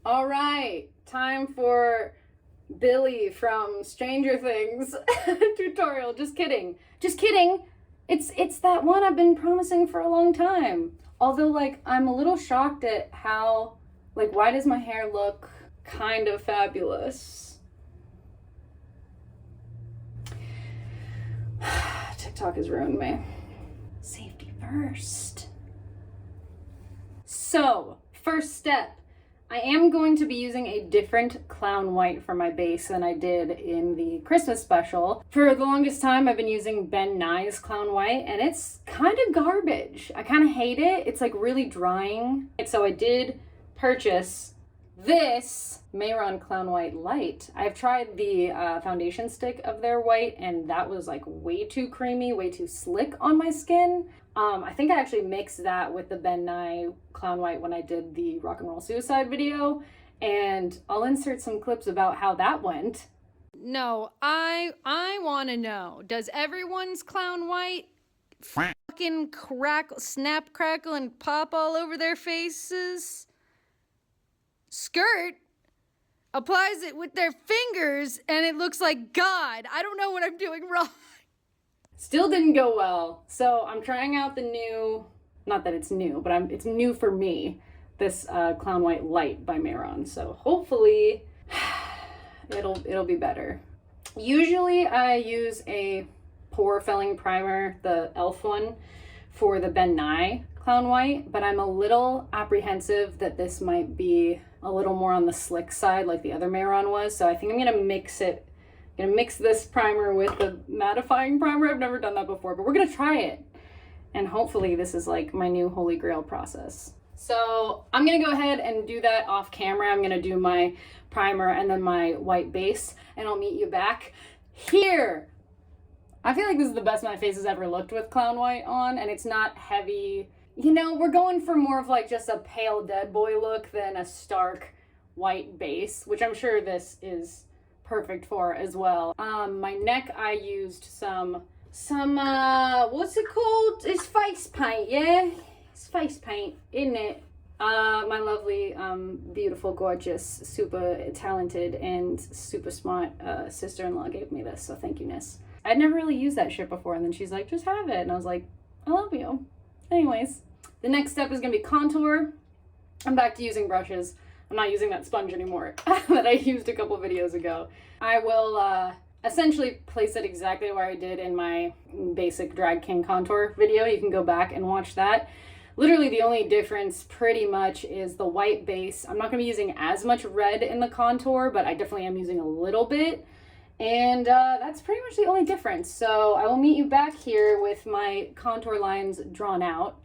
All right, time for Billy from Stranger Things tutorial. Just kidding. Just kidding. It's that one I've been promising for a long time. Although, like, I'm a little shocked at how, like, why does my hair look kind of fabulous? TikTok has ruined me. Safety first. So, first step. I am going to be using a different clown white for my base than I did in the Christmas special. For the longest time, I've been using Ben Nye's clown white, and it's kind of garbage. I kind of hate it. It's like really drying. So I did purchase this Mehron Clown White Light. I've tried the foundation stick of their white, and that was like way too creamy, way too slick on my skin. I think I actually mixed that with the Ben Nye Clown White when I did the Rock and Roll Suicide video, and I'll insert some clips about how that went. No, I want to know, does everyone's clown white fucking snap, crackle, and pop all over their faces? Skirt applies it with their fingers and it looks like God. I don't know what I'm doing wrong. Still didn't go well. So I'm trying out the new, not that it's new, but it's new for me, this Clown White Light by Mehron. So hopefully it'll be better. Usually I use a pore filling primer, the e.l.f. one, for the Ben Nye Clown White, but I'm a little apprehensive that this might be a little more on the slick side like the other Mehron was. So I think I'm gonna mix it. I'm gonna mix this primer with the mattifying primer. I've never done that before, but we're gonna try it. And hopefully this is like my new holy grail process. So I'm gonna go ahead and do that off camera. I'm gonna do my primer and then my white base, and I'll meet you back here. I feel like this is the best my face has ever looked with clown white on, and it's not heavy. You know, we're going for more of like just a pale dead boy look than a stark white base, which I'm sure this is perfect for as well. My neck, I used some what's it called? It's face paint, yeah? It's face paint, isn't it? My lovely, beautiful, gorgeous, super talented, and super smart sister-in-law gave me this, so thank you, Nis. I'd never really used that shit before, and then she's like, just have it, and I was like, I love you. Anyways, the next step is gonna be contour. I'm back to using brushes. I'm not using that sponge anymore that I used a couple videos ago. I will essentially place it exactly where I did in my basic Drag King contour video. You can go back and watch that. Literally the only difference pretty much is the white base. I'm not gonna be using as much red in the contour, but I definitely am using a little bit. And that's pretty much the only difference. So I will meet you back here with my contour lines drawn out.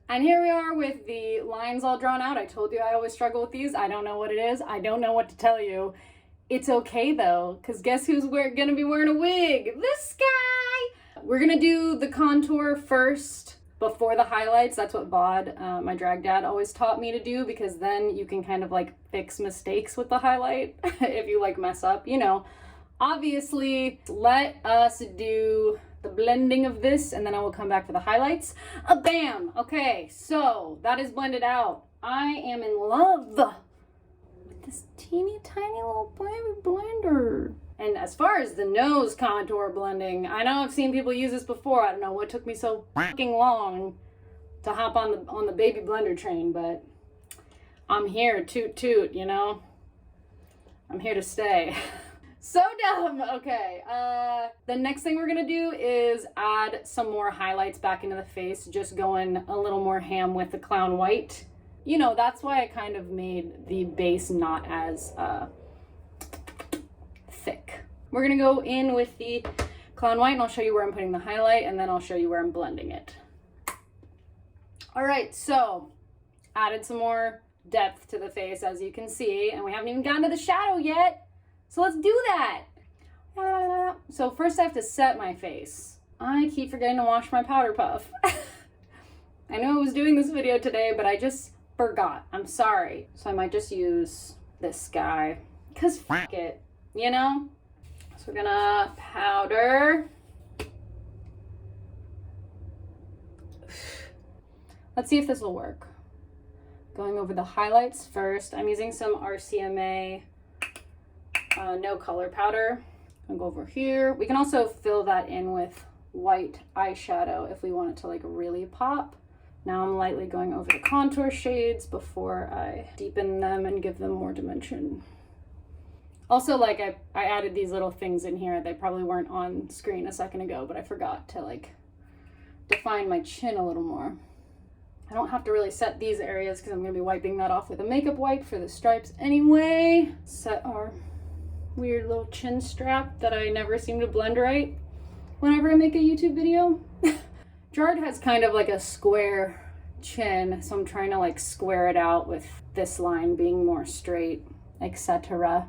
And here we are with the lines all drawn out. I told you I always struggle with these. I don't know what it is. I don't know what to tell you. It's okay though, because guess who's gonna be wearing a wig? This guy! We're gonna do the contour first before the highlights. That's what Bod, my drag dad, always taught me to do, because then you can kind of like fix mistakes with the highlight if you like mess up, you know. Obviously, let us do the blending of this, and then I will come back for the highlights. Bam! Okay, so that is blended out. I am in love with this teeny tiny little baby blender. And as far as the nose contour blending, I know I've seen people use this before. I don't know what took me so fucking long to hop on the baby blender train, but I'm here, toot toot, you know? I'm here to stay. So dumb. Okay, the next thing we're gonna do is add some more highlights back into the face, just going a little more ham with the clown white. You know, that's why I kind of made the base not as thick. We're gonna go in with the clown white, and I'll show you where I'm putting the highlight, and then I'll show you where I'm blending it. All right, so added some more depth to the face, as you can see, and we haven't even gotten to the shadow yet. So let's do that. So first I have to set my face. I keep forgetting to wash my powder puff. I knew I was doing this video today, but I just forgot. I'm sorry. So I might just use this guy, because fuck it, you know? So we're gonna powder. Let's see if this will work. Going over the highlights first. I'm using some RCMA no color powder. I'll go over here. We can also fill that in with white eyeshadow if we want it to like really pop. Now I'm lightly going over the contour shades before I deepen them and give them more dimension. Also, like I added these little things in here. They probably weren't on screen a second ago, but I forgot to like define my chin a little more. I don't have to really set these areas because I'm going to be wiping that off with a makeup wipe for the stripes anyway. Set our weird little chin strap that I never seem to blend right whenever I make a YouTube video. Gerard has kind of like a square chin, so I'm trying to like square it out with this line being more straight, etc.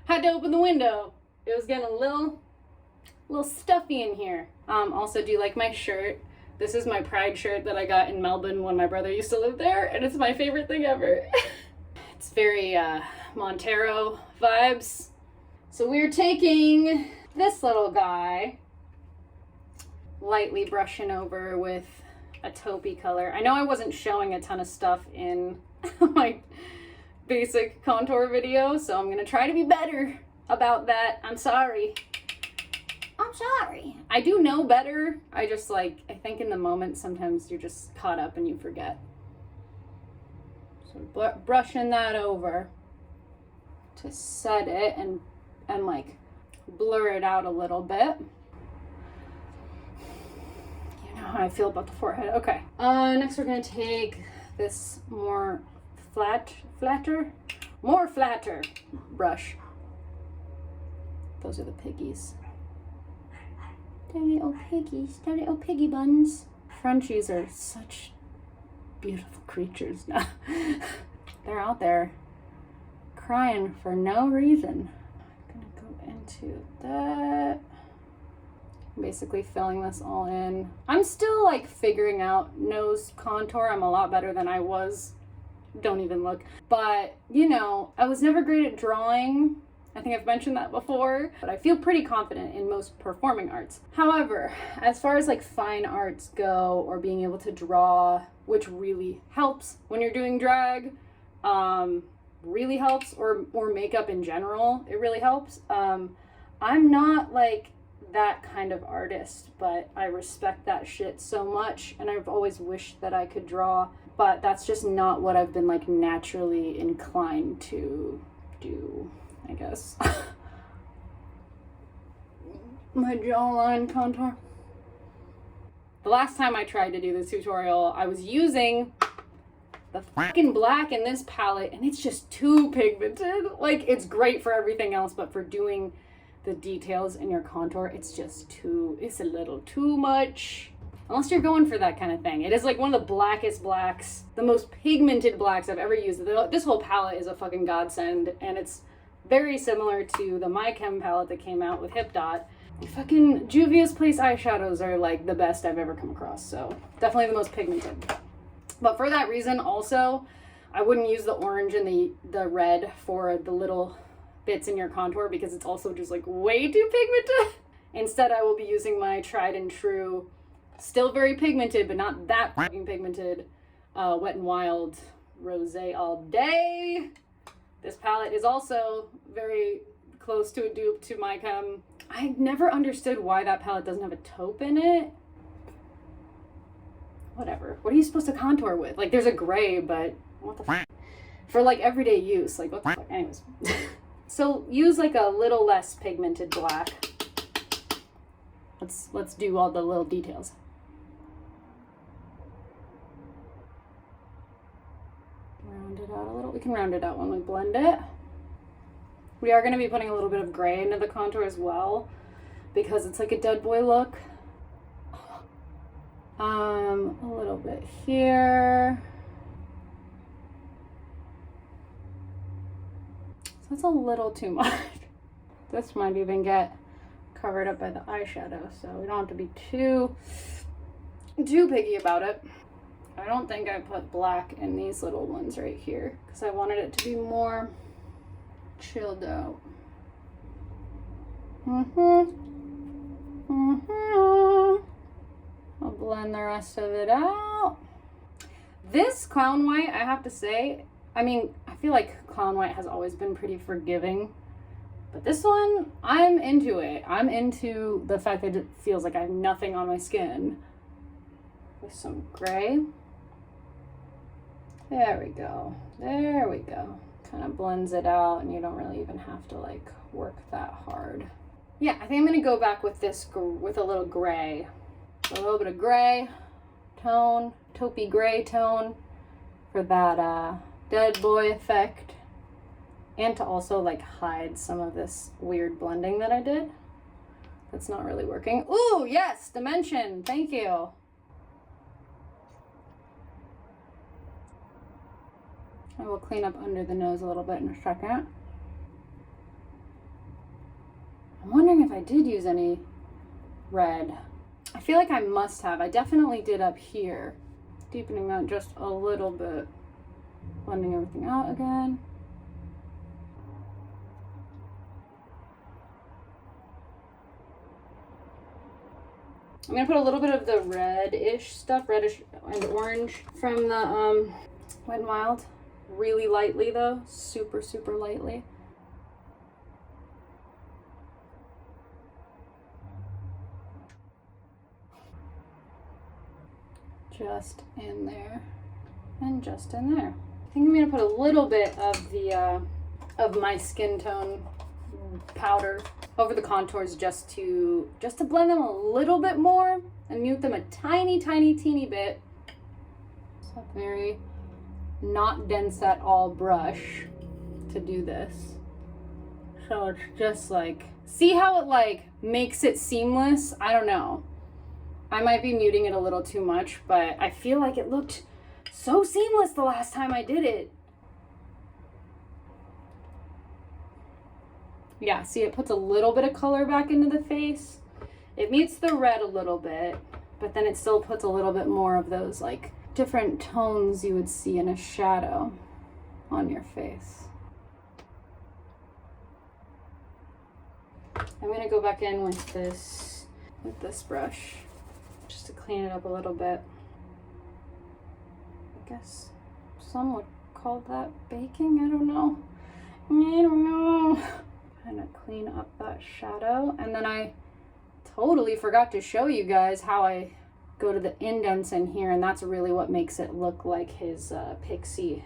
Had to open the window. It was getting a little stuffy in here. Also, do you like my shirt? This is my Pride shirt that I got in Melbourne when my brother used to live there, and it's my favorite thing ever. It's very Montero vibes. So we're taking this little guy, lightly brushing over with a taupey color. I know I wasn't showing a ton of stuff in my basic contour video, so I'm gonna try to be better about that. I'm sorry. I do know better. I just like, I think in the moment sometimes you're just caught up and you forget. So brushing that over to set it and like blur it out a little bit. You know how I feel about the forehead. Okay. Next we're gonna take this more flatter brush. Those are the piggies. They're little piggies. They're little piggy buns. Frenchies are such beautiful creatures now. They're out there crying for no reason. I'm gonna go into that. Basically filling this all in. I'm still like figuring out nose contour. I'm a lot better than I was. Don't even look. But, you know, I was never great at drawing. I think I've mentioned that before, but I feel pretty confident in most performing arts. However, as far as like fine arts go, or being able to draw, which really helps when you're doing drag, really helps, or makeup in general, it really helps. I'm not like that kind of artist, but I respect that shit so much, and I've always wished that I could draw, but that's just not what I've been like naturally inclined to do, I guess. My jawline contour. The last time I tried to do this tutorial, I was using the fucking black in this palette, and it's just too pigmented. Like, it's great for everything else, but for doing the details in your contour, it's a little too much. Unless you're going for that kind of thing. It is like one of the blackest blacks, the most pigmented blacks I've ever used. This whole palette is a fucking godsend, and it's very similar to the My Chem palette that came out with Hip Dot. Fucking Juvia's Place eyeshadows are like the best I've ever come across, so definitely the most pigmented. But for that reason also, I wouldn't use the orange and the red for the little bits in your contour because it's also just like way too pigmented. Instead, I will be using my tried and true, still very pigmented, but not that fucking pigmented, Wet n Wild Rosé all day. This palette is also very close to a dupe to My Chem. I never understood why that palette doesn't have a taupe in it. Whatever. What are you supposed to contour with? Like, there's a gray, but what the fuck? For like everyday use, like what the fuck? Anyways. So use like a little less pigmented black. Let's do all the little details. Round it out a little. We can round it out when we blend it. We are going to be putting a little bit of gray into the contour as well because it's like a dead boy look. A little bit here. So that's a little too much. This might even get covered up by the eyeshadow, so we don't have to be too picky about it. I don't think I put black in these little ones right here because I wanted it to be more chilled out. I'll blend the rest of it out. This Clown White, I have to say, I mean, I feel like Clown White has always been pretty forgiving. But this one, I'm into it. I'm into the fact that it feels like I have nothing on my skin. With some gray. There we go. There we go. Kind of blends it out and you don't really even have to like work that hard. Yeah, I think I'm gonna go back with this with a little gray. A little bit of gray tone, taupey gray tone for that dead boy effect. And to also like hide some of this weird blending that I did. That's not really working. Ooh, yes, dimension, thank you. I will clean up under the nose a little bit in a second. I'm wondering if I did use any red. I feel like I must have. I definitely did up here. Deepening that just a little bit. Blending everything out again. I'm gonna put a little bit of the reddish stuff, reddish and orange from the Wet n Wild. Really lightly though, super, super lightly. Just in there and just in there. I think I'm gonna put a little bit of the of my skin tone powder over the contours just to blend them a little bit more and mute them a tiny, tiny, teeny bit. So very not dense at all brush to do this. So it's just like, see how it like makes it seamless? I don't know. I might be muting it a little too much, but I feel like it looked so seamless the last time I did it. Yeah, see, it puts a little bit of color back into the face. It mutes the red a little bit, but then it still puts a little bit more of those like different tones you would see in a shadow on your face. I'm gonna go back in with this brush just to clean it up a little bit. I guess some would call that baking, I don't know. Kind of clean up that shadow. And then I totally forgot to show you guys how I go to the indents in here, and that's really what makes it look like his pixie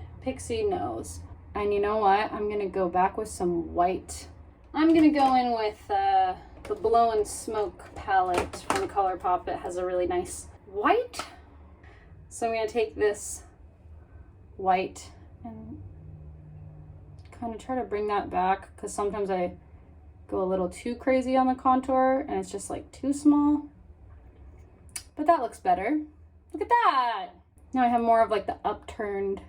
nose. And you know what? I'm gonna go back with some white. I'm gonna go in with the Blow and Smoke palette from ColourPop that has a really nice white. So I'm gonna take this white and kind of try to bring that back, because sometimes I go a little too crazy on the contour and it's just like too small. But that looks better. Look at that! Now I have more of like the upturned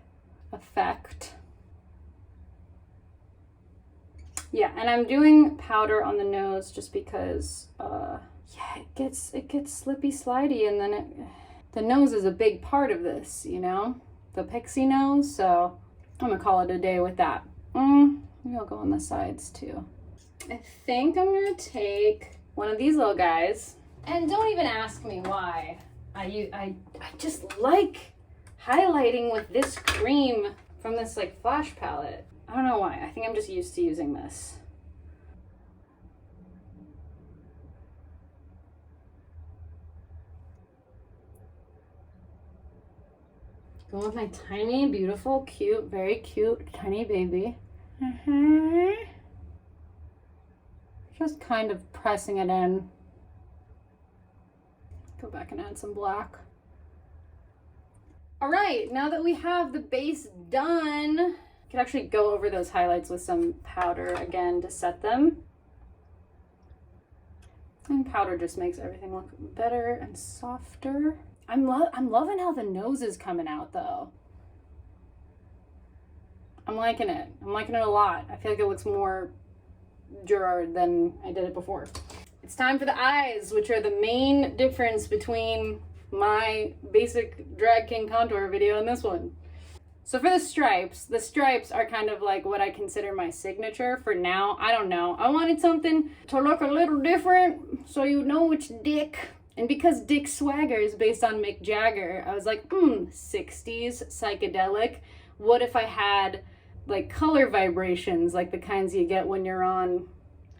effect. Yeah, and I'm doing powder on the nose just because, yeah, it gets slippy slidey, and then the nose is a big part of this, you know? The pixie nose, so I'm gonna call it a day with that. Maybe I'll go on the sides too. I think I'm gonna take one of these little guys, and don't even ask me why. I just like highlighting with this cream from this like Flash palette. I don't know why. I think I'm just used to using this. Going with my tiny, beautiful, cute, very cute, tiny baby. Just kind of pressing it in. Go back and add some black. All right, now that we have the base done, I can actually go over those highlights with some powder again to set them. And powder just makes everything look better and softer. I'm loving how the nose is coming out though. I'm liking it. I'm liking it a lot. I feel like it looks more Gerard than I did it before. It's time for the eyes, which are the main difference between my basic Drag King contour video and this one. So for the stripes are kind of like what I consider my signature for now. I don't know. I wanted something to look a little different so you know which dick And because Dick Swagger is based on Mick Jagger, I was like, 60s psychedelic. What if I had like color vibrations, like the kinds you get when you're on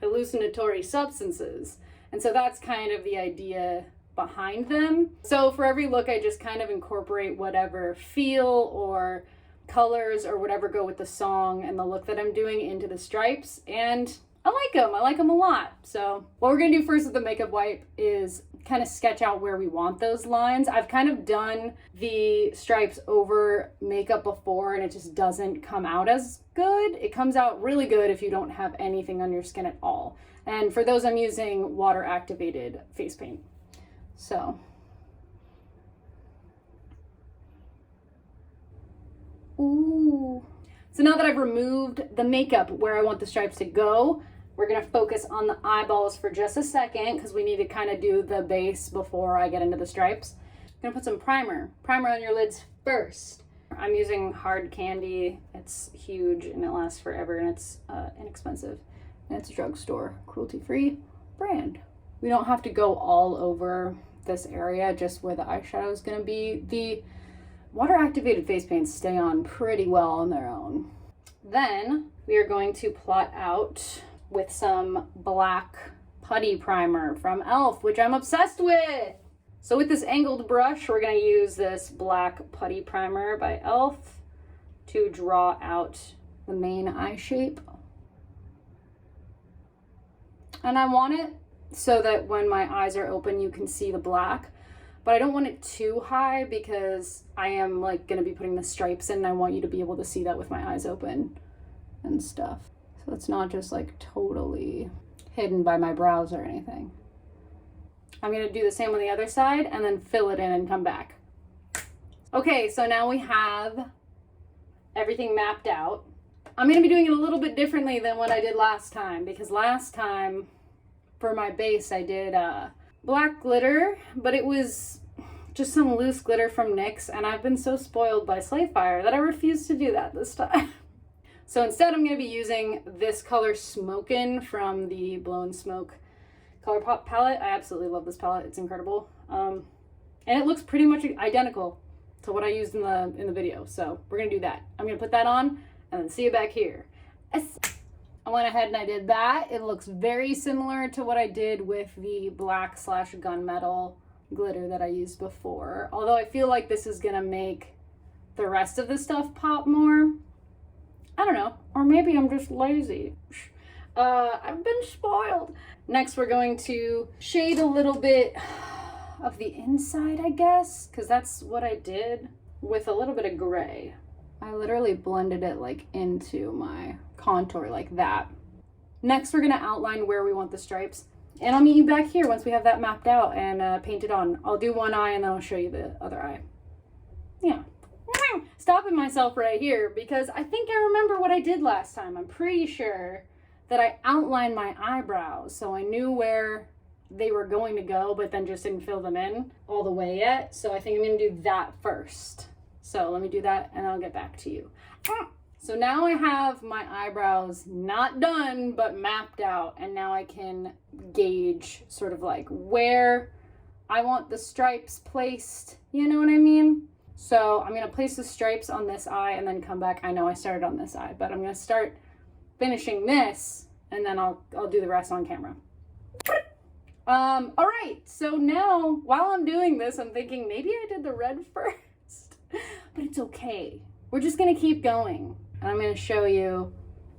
hallucinatory substances? And so that's kind of the idea behind them. So for every look, I just kind of incorporate whatever feel or colors or whatever go with the song and the look that I'm doing into the stripes. And I like them a lot. So what we're gonna do first with the makeup wipe is kind of sketch out where we want those lines. I've kind of done the stripes over makeup before and it just doesn't come out as good. It comes out really good if you don't have anything on your skin at all. And for those, I'm using water activated face paint. So. Ooh. So now that I've removed the makeup where I want the stripes to go, we're gonna focus on the eyeballs for just a second because we need to kind of do the base before I get into the stripes. I'm gonna put some primer on your lids first. I'm using hard candy. It's huge and it lasts forever and it's inexpensive. And it's a drugstore, cruelty-free brand. We don't have to go all over this area, just where the eyeshadow is gonna be. The water activated face paints stay on pretty well on their own. Then we are going to plot out with some black putty primer from e.l.f., which I'm obsessed with. So with this angled brush, we're gonna use this black putty primer by e.l.f. to draw out the main eye shape. And I want it so that when my eyes are open, you can see the black, but I don't want it too high because I am like gonna be putting the stripes in and I want you to be able to see that with my eyes open and stuff. So it's not just like totally hidden by my brows or anything. I'm gonna do the same on the other side and then fill it in and come back. Okay, so now we have everything mapped out. I'm gonna be doing it a little bit differently than what I did last time because last time for my base I did black glitter, but it was just some loose glitter from NYX and I've been so spoiled by Slayfire that I refuse to do that this time. So instead, I'm going to be using this color Smokin' from the Blown Smoke ColourPop palette. I absolutely love this palette. It's incredible. And it looks pretty much identical to what I used in the video. So we're going to do that. I'm going to put that on and then see you back here. I went ahead and I did that. It looks very similar to what I did with the black / gunmetal glitter that I used before. Although I feel like this is going to make the rest of the stuff pop more. I don't know, or maybe I'm just lazy. I've been spoiled. Next, we're going to shade a little bit of the inside, I guess, because that's what I did with a little bit of gray. I literally blended it like into my contour like that. Next, we're gonna outline where we want the stripes. And I'll meet you back here once we have that mapped out and painted on. I'll do one eye and then I'll show you the other eye. Yeah. Stopping myself right here because I think I remember what I did last time. I'm pretty sure that I outlined my eyebrows so I knew where they were going to go, but then just didn't fill them in all the way yet. So I think I'm gonna do that first. So let me do that and I'll get back to you. So now I have my eyebrows not done, but mapped out. And now I can gauge sort of like where I want the stripes placed. You know what I mean? So I'm gonna place the stripes on this eye and then come back. I know I started on this eye, but I'm gonna start finishing this and then I'll do the rest on camera. All right, so now while I'm doing this, I'm thinking maybe I did the red first, but it's okay. We're just gonna keep going. And I'm gonna show you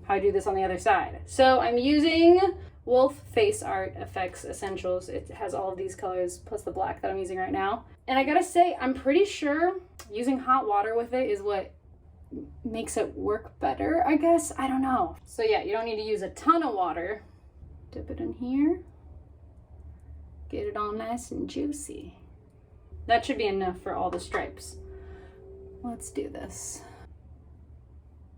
how I do this on the other side. So I'm using Wolf Face Art FX Essentials. It has all of these colors plus the black that I'm using right now. And I gotta say, I'm pretty sure using hot water with it is what makes it work better, I guess. I don't know. So yeah, you don't need to use a ton of water. Dip it in here. Get it all nice and juicy. That should be enough for all the stripes. Let's do this.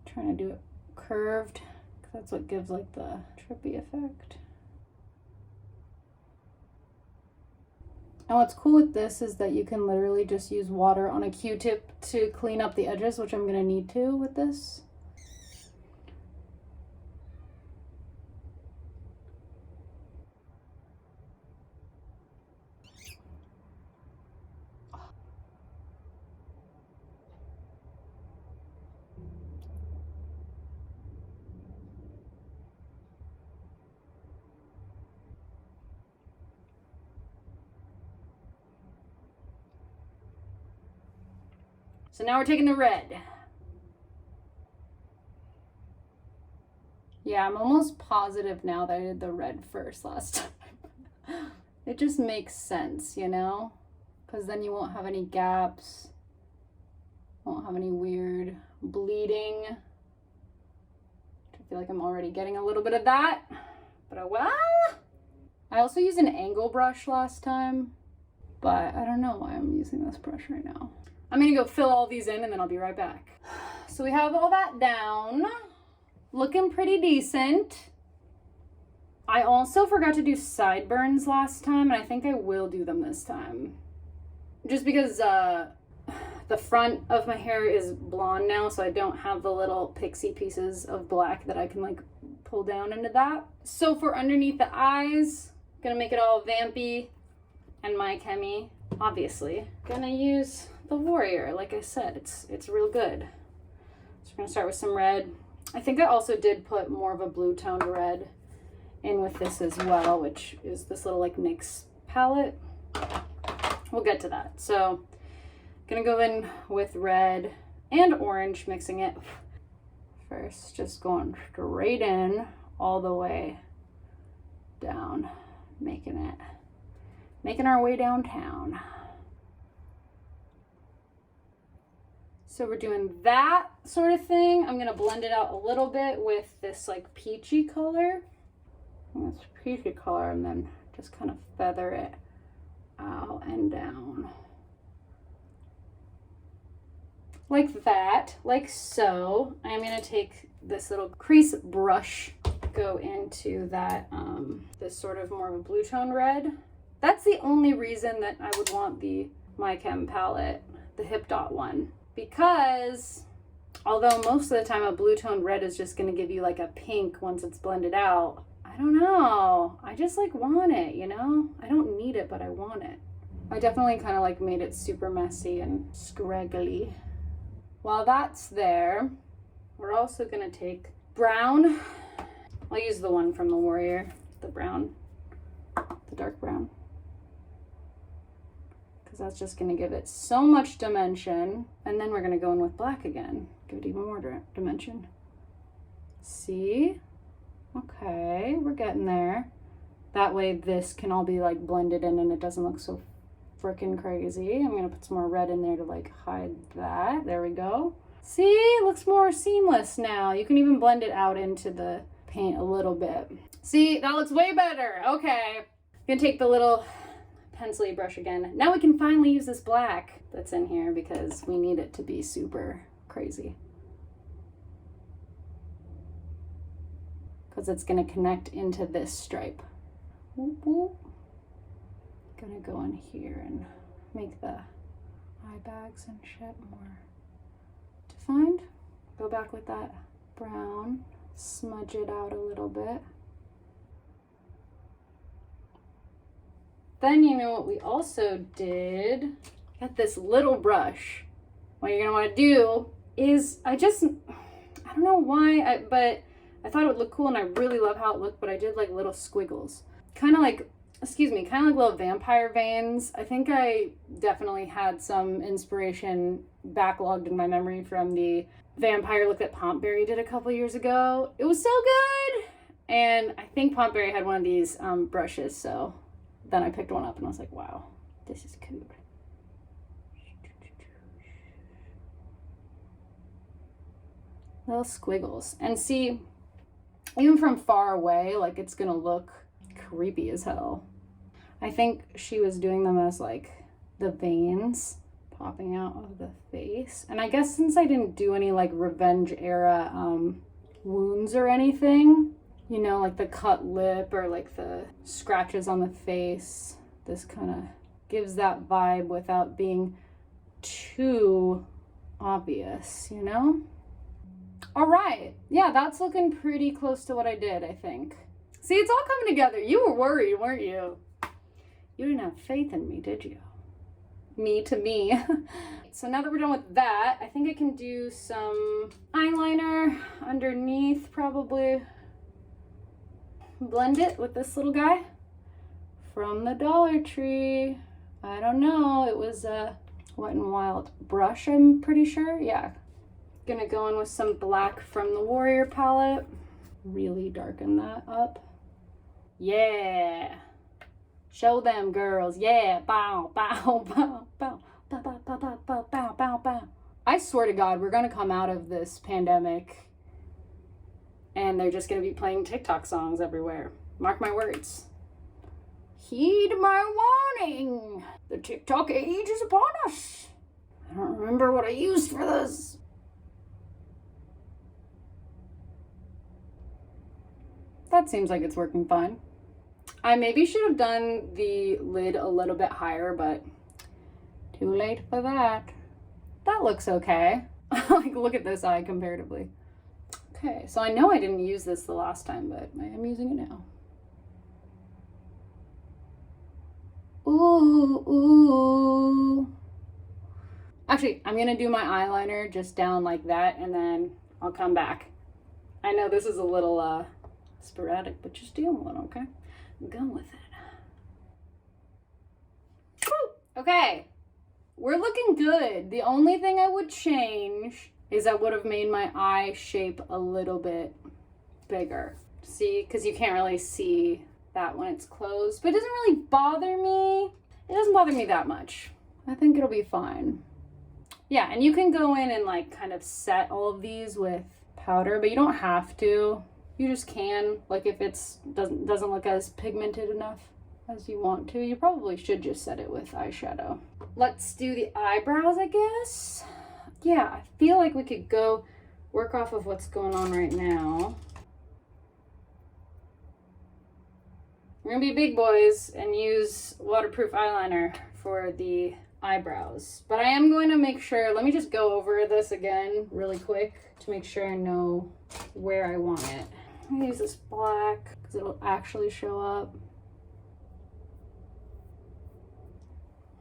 Trying to do it curved, because that's what gives like the trippy effect. And what's cool with this is that you can literally just use water on a Q-tip to clean up the edges, which I'm gonna need to with this. So now we're taking the red. Yeah, I'm almost positive now that I did the red first last time. It just makes sense, you know? Because then you won't have any gaps. Won't have any weird bleeding. I feel like I'm already getting a little bit of that. But oh well. I also used an angle brush last time. But I don't know why I'm using this brush right now. I'm gonna go fill all these in and then I'll be right back. So we have all that down. Looking pretty decent. I also forgot to do sideburns last time, and I think I will do them this time. Just because the front of my hair is blonde now, so I don't have the little pixie pieces of black that I can like pull down into that. So for underneath the eyes, gonna make it all vampy and my chemi, obviously. Gonna use the Warrior, like I said, it's real good. So we're gonna start with some red. I think I also did put more of a blue toned red in with this as well, which is this little like NYX palette. We'll get to that. So gonna go in with red and orange, mixing it first, just going straight in all the way down, making our way downtown. So we're doing that sort of thing. I'm gonna blend it out a little bit with this like peachy color. This peachy color, and then just kind of feather it out and down. Like that, like so. I'm gonna take this little crease brush, go into that, this sort of more of a blue tone red. That's the only reason that I would want the My Chem palette, the Hip Dot one. Because although most of the time a blue toned red is just going to give you like a pink once it's blended out, I don't know. I just like want it, you know? I don't need it, but I want it. I definitely kind of like made it super messy and scraggly. While that's there, we're also going to take brown. I'll use the one from the Warrior, the brown, the dark brown. That's just going to give it so much dimension. And then we're going to go in with black again. Give it even more dimension. See? Okay, we're getting there. That way this can all be like blended in and it doesn't look so freaking crazy. I'm going to put some more red in there to like hide that. There we go. See? It looks more seamless now. You can even blend it out into the paint a little bit. See? That looks way better. Okay. I'm going to take the little pencil brush again. Now we can finally use this black that's in here because we need it to be super crazy. Because it's going to connect into this stripe. Whoop, whoop. Gonna go in here and make the eye bags and shit more defined. Go back with that brown, smudge it out a little bit. Then you know what we also did? Got this little brush. What you're gonna want to do is, I don't know why, but I thought it would look cool and I really love how it looked, but I did like little squiggles. Kind of like little vampire veins. I think I definitely had some inspiration backlogged in my memory from the vampire look that Pompberry did a couple years ago. It was so good! And I think Pompberry had one of these brushes, so then I picked one up and I was like, wow, this is cool. Little squiggles. And see, even from far away, like it's gonna look creepy as hell. I think she was doing them as like the veins popping out of the face. And I guess since I didn't do any like revenge era wounds or anything, you know, like the cut lip or like the scratches on the face, this kind of gives that vibe without being too obvious, you know? All right, yeah, that's looking pretty close to what I did, I think. See, it's all coming together. You were worried, weren't you? You didn't have faith in me, did you? Me to me. So now that we're done with that, I think I can do some eyeliner underneath probably. Blend it with this little guy from the Dollar Tree. I don't know, it was Wet n Wild brush, I'm pretty sure. Yeah. Gonna go in with some black from the Warrior palette. Really darken that up. Yeah. Show them, girls. Yeah. Bow, bow, bow, bow, bow, bow, bow, bow, bow, bow, bow, bow. I swear to God, we're gonna come out of this pandemic and they're just gonna be playing TikTok songs everywhere. Mark my words. Heed my warning. The TikTok age is upon us. I don't remember what I used for this. That seems like it's working fine. I maybe should have done the lid a little bit higher, but too late for that. That looks okay. Like, look at this eye comparatively. Okay, so I know I didn't use this the last time, but I am using it now. Ooh, ooh. Actually, I'm gonna do my eyeliner just down like that, and then I'll come back. I know this is a little sporadic, but just deal with it, okay? Go with it. Woo! Okay, we're looking good. The only thing I would change is I would have made my eye shape a little bit bigger. See, because you can't really see that when it's closed, but it doesn't really bother me. It doesn't bother me that much. I think it'll be fine. Yeah, and you can go in and like kind of set all of these with powder, but you don't have to. You just can. Like if it's doesn't look as pigmented enough as you want to, you probably should just set it with eyeshadow. Let's do the eyebrows, I guess. Yeah, I feel like we could go work off of what's going on right now. We're gonna be big boys and use waterproof eyeliner for the eyebrows. But I am going to make sure, let me just go over this again really quick to make sure I know where I want it. I'm gonna use this black because it'll actually show up.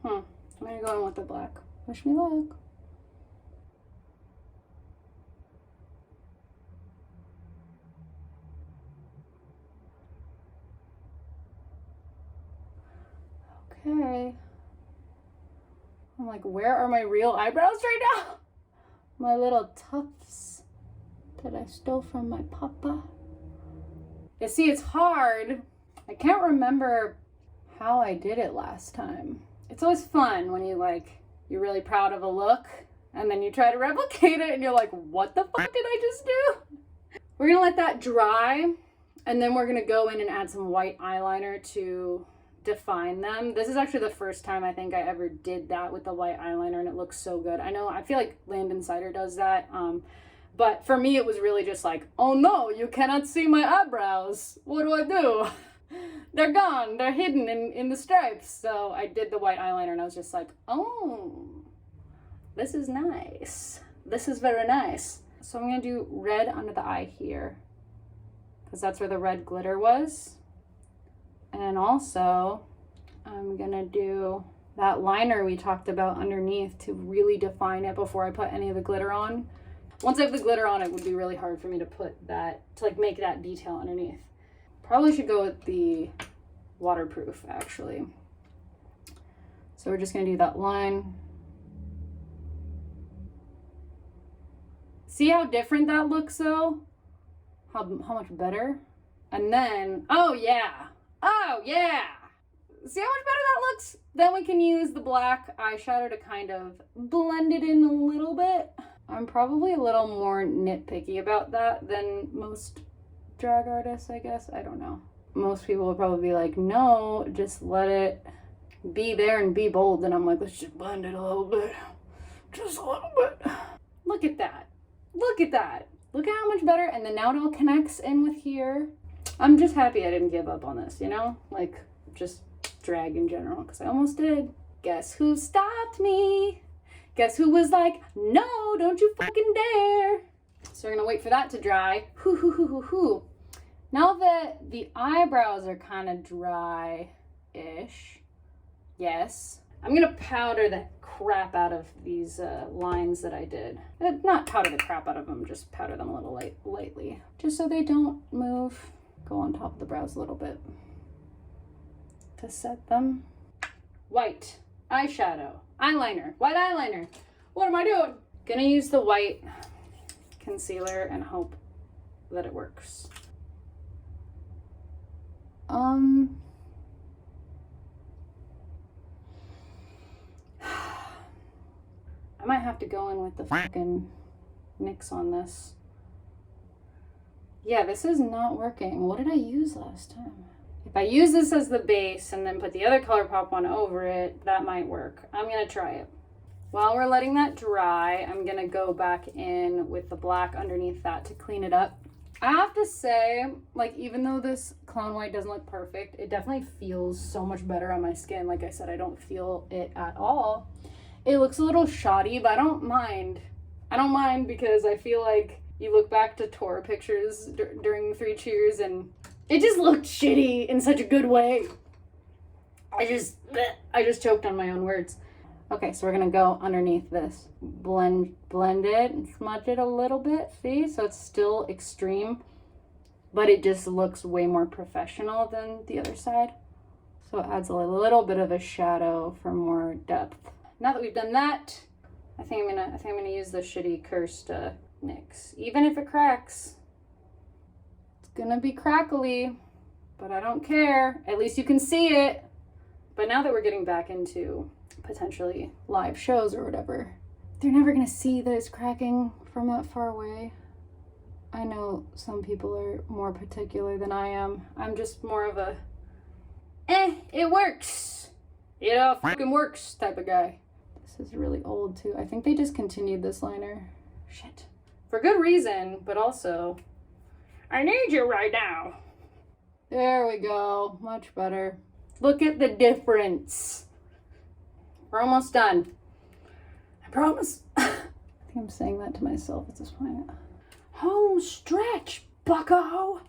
I'm gonna go in with the black. Wish me luck. Okay. I'm like, where are my real eyebrows right now? My little tufts that I stole from my papa. You see, it's hard. I can't remember how I did it last time. It's always fun when you're really proud of a look and then you try to replicate it and you're like, what the fuck did I just do? We're gonna let that dry and then we're gonna go in and add some white eyeliner to define them. This is actually the first time I think I ever did that with the white eyeliner and it looks so good. I feel like Land Cider does that. But for me, it was really just like, oh no, you cannot see my eyebrows. What do I do? They're gone. They're hidden in the stripes. So I did the white eyeliner and I was just like, oh, this is nice. This is very nice. So I'm going to do red under the eye here because that's where the red glitter was. And also, I'm going to do that liner we talked about underneath to really define it before I put any of the glitter on. Once I have the glitter on, it would be really hard for me to put that, to make that detail underneath. Probably should go with the waterproof, actually. So we're just going to do that line. See how different that looks, though? How much better? And then, oh yeah! Oh yeah! See how much better that looks? Then we can use the black eyeshadow to kind of blend it in a little bit. I'm probably a little more nitpicky about that than most drag artists, I guess. I don't know. Most people would probably be like, no, just let it be there and be bold. And I'm like, let's just blend it a little bit. Just a little bit. Look at that. Look at that. Look at how much better. And then now it all connects in with here. I'm just happy I didn't give up on this, you know? Like, just drag in general, because I almost did. Guess who stopped me? Guess who was like, no, don't you fucking dare. So we're gonna wait for that to dry. Hoo, hoo, hoo, hoo, hoo. Now that the eyebrows are kind of dry-ish, yes, I'm gonna powder the crap out of these lines that I did. Not powder the crap out of them, just powder them a little lightly. Just so they don't move. Go on top of the brows a little bit to set them. White eyeshadow, eyeliner, white eyeliner. What am I doing? Gonna use the white concealer and hope that it works. I might have to go in with the fucking NYX on this. Yeah, this is not working. What did I use last time? If I use this as the base and then put the other ColourPop one over it, that might work. I'm gonna try it. While we're letting that dry, I'm gonna go back in with the black underneath that to clean it up. I have to say, like, even though this Clown White doesn't look perfect, it definitely feels so much better on my skin. Like I said, I don't feel it at all. It looks a little shoddy, but I don't mind. I don't mind because I feel like you look back to tour pictures during 3 Cheers and it just looked shitty in such a good way. I just choked on my own words. Okay, so we're gonna go underneath this. Blend it and smudge it a little bit. See, so it's still extreme, but it just looks way more professional than the other side. So it adds a little bit of a shadow for more depth. Now that we've done that, I think I'm gonna use the shitty cursed NYX. Even if it cracks, it's gonna be crackly, but I don't care. At least you can see it. But now that we're getting back into potentially live shows or whatever, they're never gonna see that it's cracking from that far away. I know some people are more particular than I am. I'm just more of a, it works. It fucking works type of guy. This is really old too. I think they discontinued this liner. Shit. For good reason, but also, I need you right now. There we go. Much better. Look at the difference. We're almost done. I promise. I think I'm saying that to myself at this point. Home stretch, bucko.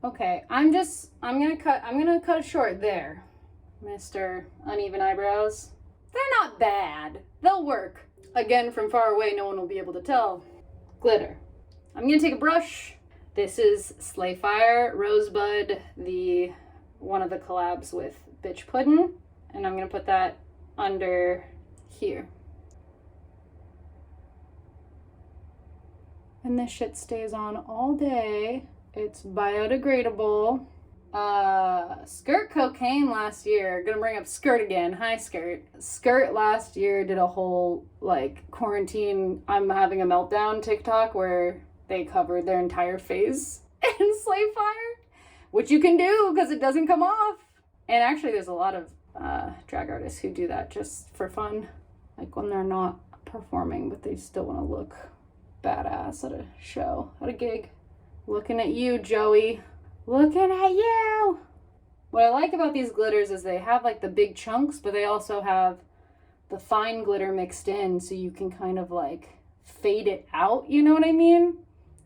Okay, I'm gonna cut it short there, Mr. Uneven Eyebrows. They're not bad. They'll work. Again, from far away, no one will be able to tell. Glitter. I'm gonna take a brush. This is Slayfire Rosebud, one of the collabs with Bitch Puddin', and I'm gonna put that under here. And this shit stays on all day. It's biodegradable. Skirt Cocaine last year, gonna bring up Skirt again. Hi, Skirt. Skirt last year did a whole, like, quarantine, I'm having a meltdown TikTok where they covered their entire face in Slayfire, which you can do because it doesn't come off. And actually, there's a lot of drag artists who do that just for fun. Like when they're not performing, but they still want to look badass at a show, at a gig. Looking at you, Joey. Looking at you! What I like about these glitters is they have like the big chunks, but they also have the fine glitter mixed in, so you can kind of like fade it out, you know what I mean?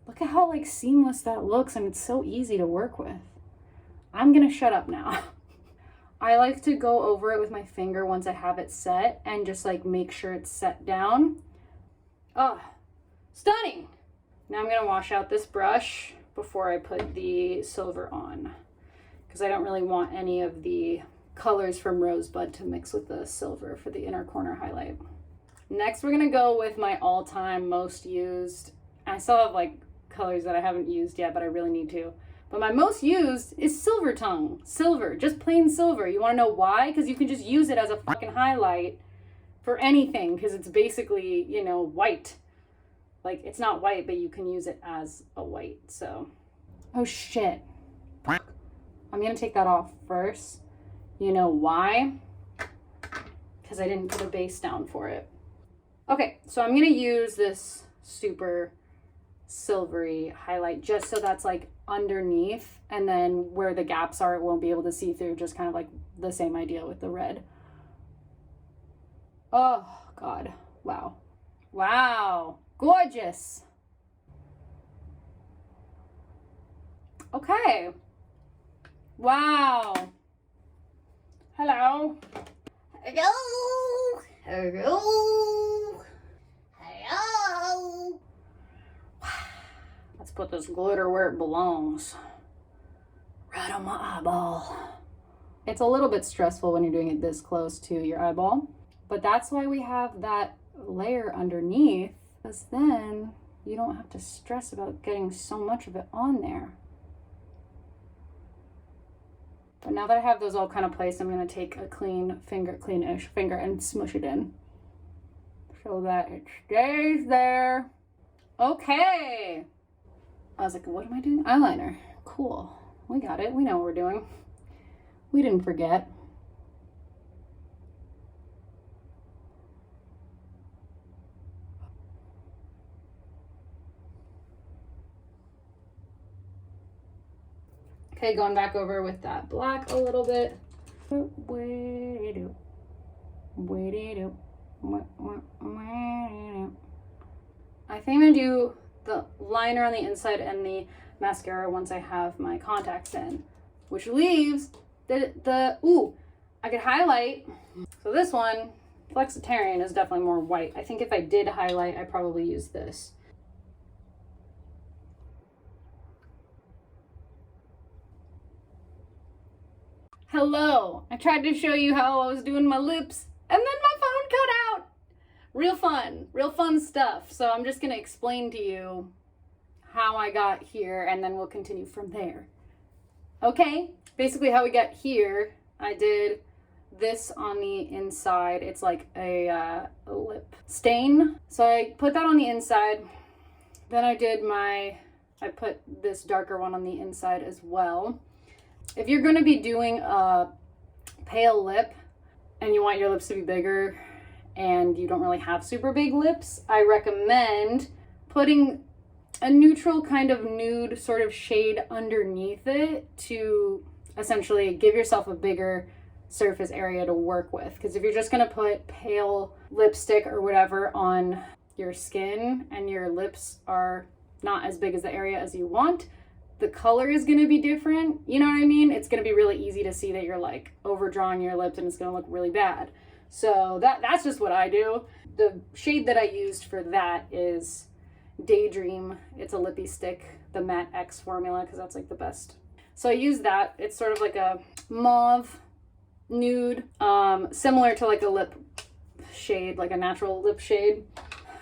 Look at how like seamless that looks, and it's so easy to work with. I'm gonna shut up now. I like to go over it with my finger once I have it set and just like make sure it's set down. Oh, stunning! Now I'm gonna wash out this brush before I put the silver on, because I don't really want any of the colors from Rosebud to mix with the silver for the inner corner highlight. Next, we're gonna go with my all-time most used. I still have like colors that I haven't used yet, but I really need to. But my most used is Silver Tongue. Silver, just plain silver. You wanna know why? Because you can just use it as a fucking highlight for anything, because it's basically, you know, white. Like, it's not white, but you can use it as a white, so. Oh shit. I'm gonna take that off first. You know why? Because I didn't put a base down for it. Okay, so I'm gonna use this super silvery highlight just so that's like underneath, and then where the gaps are, it won't be able to see through, just kind of like the same idea with the red. Oh, God. Wow. Wow. Gorgeous. Okay. Wow. Hello. Hello. Hello. Hello. Let's put this glitter where it belongs. Right on my eyeball. It's a little bit stressful when you're doing it this close to your eyeball, but that's why we have that layer underneath, because then you don't have to stress about getting so much of it on there. But now that I have those all kind of placed, I'm going to take a cleanish finger and smush it in so that it stays there. Okay. I was like, what am I doing? Eyeliner. Cool. We got it. We know what we're doing. We didn't forget. Okay, going back over with that black a little bit. I think I'm gonna do the liner on the inside and the mascara once I have my contacts in, which leaves ooh, I could highlight. So this one, Flexitarian, is definitely more white. I think if I did highlight, I'd probably use this. Hello, I tried to show you how I was doing my lips and then my phone cut out. Real fun stuff. So I'm just gonna explain to you how I got here and then we'll continue from there. Okay, basically how we got here, I did this on the inside. It's like a lip stain. So I put that on the inside. Then I put this darker one on the inside as well. If you're going to be doing a pale lip and you want your lips to be bigger and you don't really have super big lips, I recommend putting a neutral kind of nude sort of shade underneath it to essentially give yourself a bigger surface area to work with. Because if you're just going to put pale lipstick or whatever on your skin and your lips are not as big as the area as you want, the color is going to be different. You know what I mean? It's going to be really easy to see that you're like overdrawing your lips and it's going to look really bad. So that's just what I do. The shade that I used for that is Daydream. It's a lippy stick, the Matte X formula, because that's like the best. So I use that. It's sort of like a mauve nude, similar to like a lip shade, like a natural lip shade.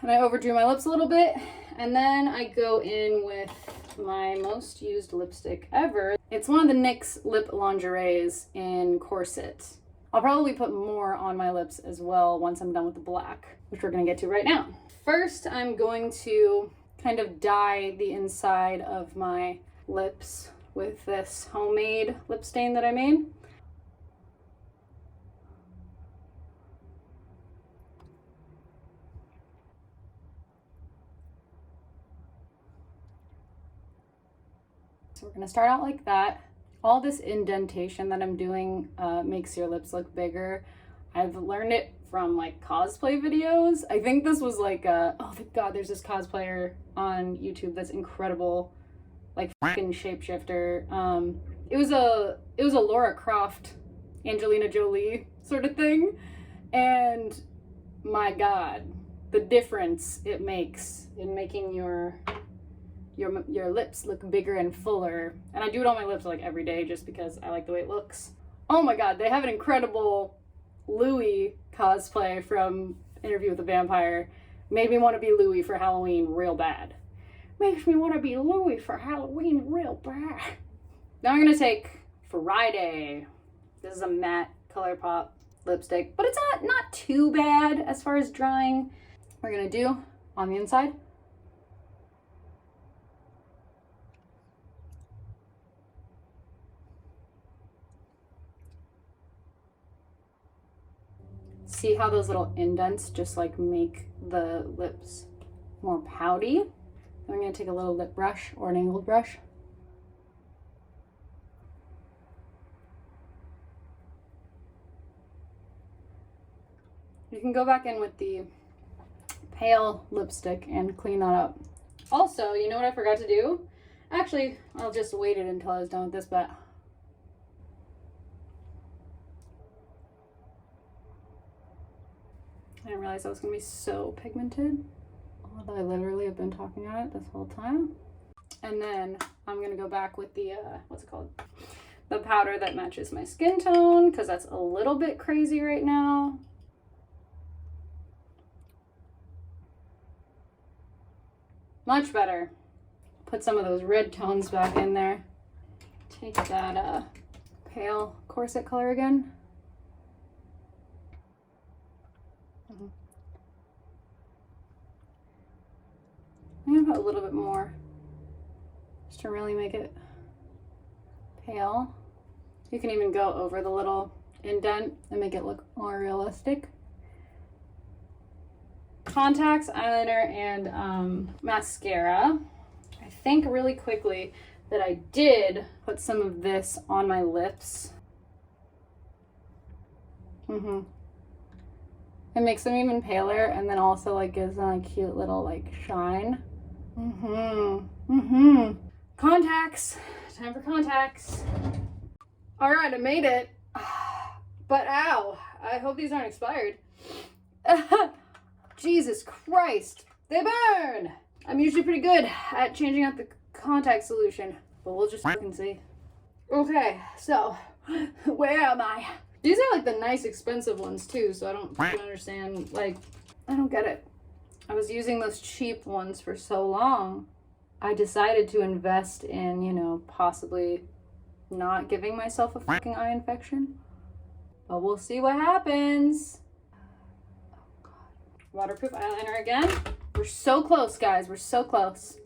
And I overdrew my lips a little bit. And then I go in with my most used lipstick ever. It's one of the NYX lip lingeries in Corset. I'll probably put more on my lips as well once I'm done with the black, which we're gonna get to right now. First, I'm going to kind of dye the inside of my lips with this homemade lip stain that I made. So we're gonna start out like that. All this indentation that I'm doing makes your lips look bigger. I've learned it from like cosplay videos. I think this was like oh thank God, there's this cosplayer on YouTube that's incredible, like fucking shapeshifter. It was a Laura Croft, Angelina Jolie sort of thing, and my God, the difference it makes in making your lips look bigger and fuller. And I do it on my lips like every day just because I like the way it looks. Oh my God, they have an incredible Louis cosplay from Interview with the Vampire. Made me want to be Louis for Halloween real bad. Makes me want to be Louis for Halloween real bad. Now I'm gonna take Friday. This is a matte ColourPop lipstick, but it's not too bad as far as drying. We're gonna do on the inside. See how those little indents just like make the lips more pouty? I'm gonna take a little lip brush or an angled brush. You can go back in with the pale lipstick and clean that up. Also, you know what I forgot to do? Actually, I'll just wait it until I was done with this, but I didn't realize I was going to be so pigmented, although I literally have been talking about it this whole time. And then I'm going to go back with the, what's it called? the powder that matches my skin tone, because that's a little bit crazy right now. Much better. Put some of those red tones back in there. Take that pale corset color again. I'm gonna put a little bit more just to really make it pale. You can even go over the little indent and make it look more realistic. Contacts, eyeliner, and mascara. I think really quickly that I did put some of this on my lips. It makes them even paler, and then also like gives them a cute little like shine. Contacts. Time for contacts. All right, I made it. But ow, I hope these aren't expired. Jesus Christ, they burn. I'm usually pretty good at changing out the contact solution, but we'll just fucking see. Okay, so where am I? These are like the nice expensive ones too, so I don't understand, like, I don't get it. I was using those cheap ones for so long. I decided to invest in, you know, possibly not giving myself a fucking eye infection. But we'll see what happens. Oh God. Waterproof eyeliner again. We're so close, guys. We're so close.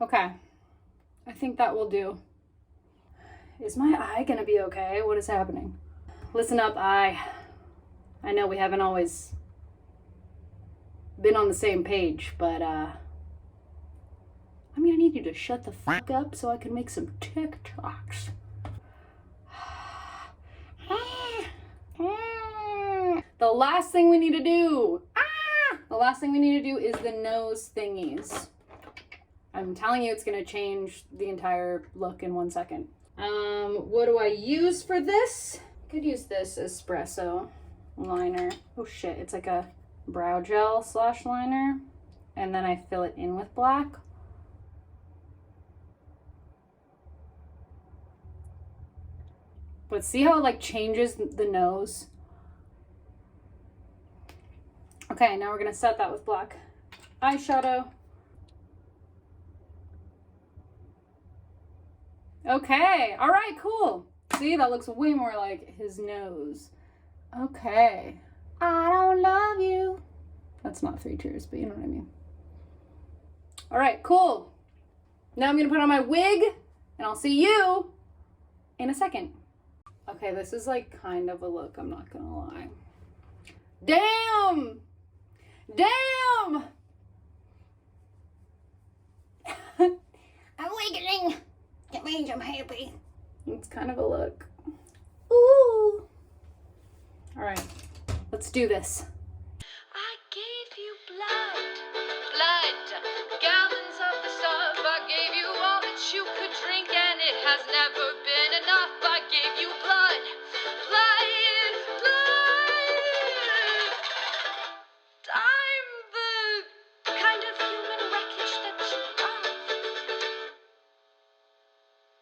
Okay. I think that will do. Is my eye gonna be okay? What is happening? Listen up, eye. I know we haven't always been on the same page, but I'm gonna need you to shut the fuck up so I can make some TikToks. The last thing we need to do, the last thing we need to do is the nose thingies. I'm telling you, it's gonna change the entire look in 1 second. What do I use for this? I could use this espresso liner. Oh shit, it's like a brow gel / liner. And then I fill it in with black. But see how it like changes the nose? Okay, now we're gonna set that with black eyeshadow. Okay, all right, cool. See, that looks way more like his nose. Okay. I don't love you. That's not 3 Cheers, but you know what I mean. All right, cool. Now I'm gonna put on my wig and I'll see you in a second. Okay, this is like kind of a look, I'm not gonna lie. Damn! Damn! I'm awakening. It means I'm happy. It's kind of a look. Ooh. All right, let's do this. I gave you blood, gallons of the stuff. I gave you all that you could drink, and it has never been